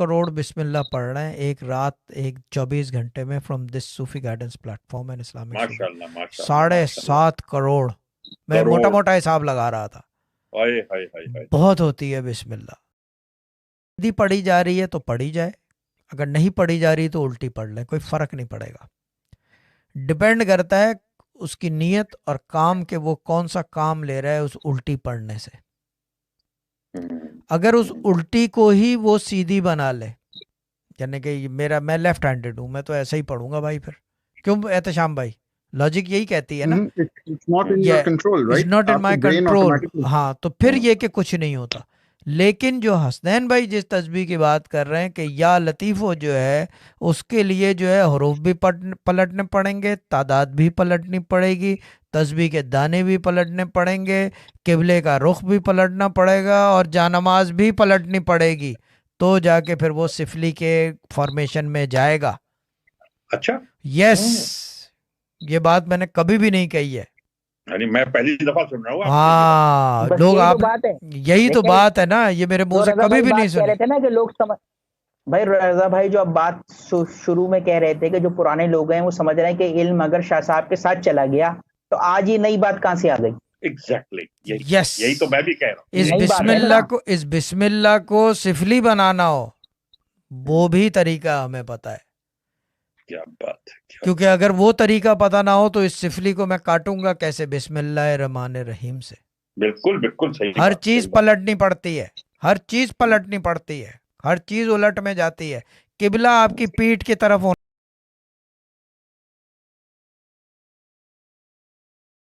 करोड़ बिस्मिल्लाह पढ़ रहे हैं एक रात, एक 24 घंटे में, from this Sufi guidance platform and Islamic Sufi. माशाल्लाह माशाल्लाह साढ़े माशाल्लाह। सात करोड़ मैं मोटा करोड़। मोटा हिसाब लगा रहा था। हाय हाय हाय हाय। बहुत होती है बिस्मिल्लाह। यदि पढ़ी जा रही है तो पढ़ी जाए, अगर नहीं पढ़ी जा रही तो उल्टी पढ़ लें, कोई फ़र्क नहीं पड़ेगा। डिपेंड करता है उसकी नीयत और काम के वो कौन सा काम ले रहा है उस उल्टी पढ़ने से। अगर उस उल्टी को ही वो सीधी बना ले, यानी कि मैं लेफ्ट हैंडेड हूँ, मैं तो ऐसे ही पढ़ूंगा भाई, फिर क्यों एहतशाम भाई? लॉजिक यही कहती है ना, It's not in ये your control, is right? Not in आपकी माई brain कंट्रोल। automatically। हाँ, तो फिर ये कि कुछ नहीं होता। लेकिन जो हसनैन भाई जिस तस्बीह की बात कर रहे हैं कि या लतीफ़ो जो है, उसके लिए जो है हरूफ भी पलटने पड़ेंगे, तादाद भी पलटनी पड़ेगी, तस्बीह के दाने भी पलटने पड़ेंगे, किबले का रुख भी पलटना पड़ेगा और जानमाज भी पलटनी पड़ेगी, तो जाके फिर वो सिफली के फॉर्मेशन में जाएगा। अच्छा। यस, ये बात मैंने कभी भी नहीं कही है। यानी मैं पहली दफा सुन रहा हूँ आपसे ये बात। हाँ, बस लोग यही तो आप बात है। यही तो लेकिन बात है ना, ये मेरे मुंह जो से रजा कभी भाई भी नहीं बात कह सुनी। रहे थे ना कि लोग समझ, भाई रजा भाई जो अब बात शुरू में कह रहे थे कि जो पुराने लोग हैं वो समझ रहे हैं कि इल्म अगर शाह साहब के साथ चला गया तो आज ये नई बात कहाँ से आ गई? एग्जैक्टली, यस, यही तो मैं भी कह रहा हूँ। इस नई बात है बिस्मिल्लाह ना। को, इस बिस्मिल्लाह को सिफली बनाना हो, वो भी तरीका हमें पता है। क्या बात है, क्या क्योंकि अगर वो तरीका पता ना हो तो इस सिफली को मैं काटूंगा कैसे? बिस्मिल्लाह रहमान रहीम से। बिल्कुल बिल्कुल सही हर बात, चीज सही बात। पलटनी पड़ती है, हर चीज पलटनी पड़ती है, हर चीज उलट में जाती है। किबला आपकी पीठ की तरफ होना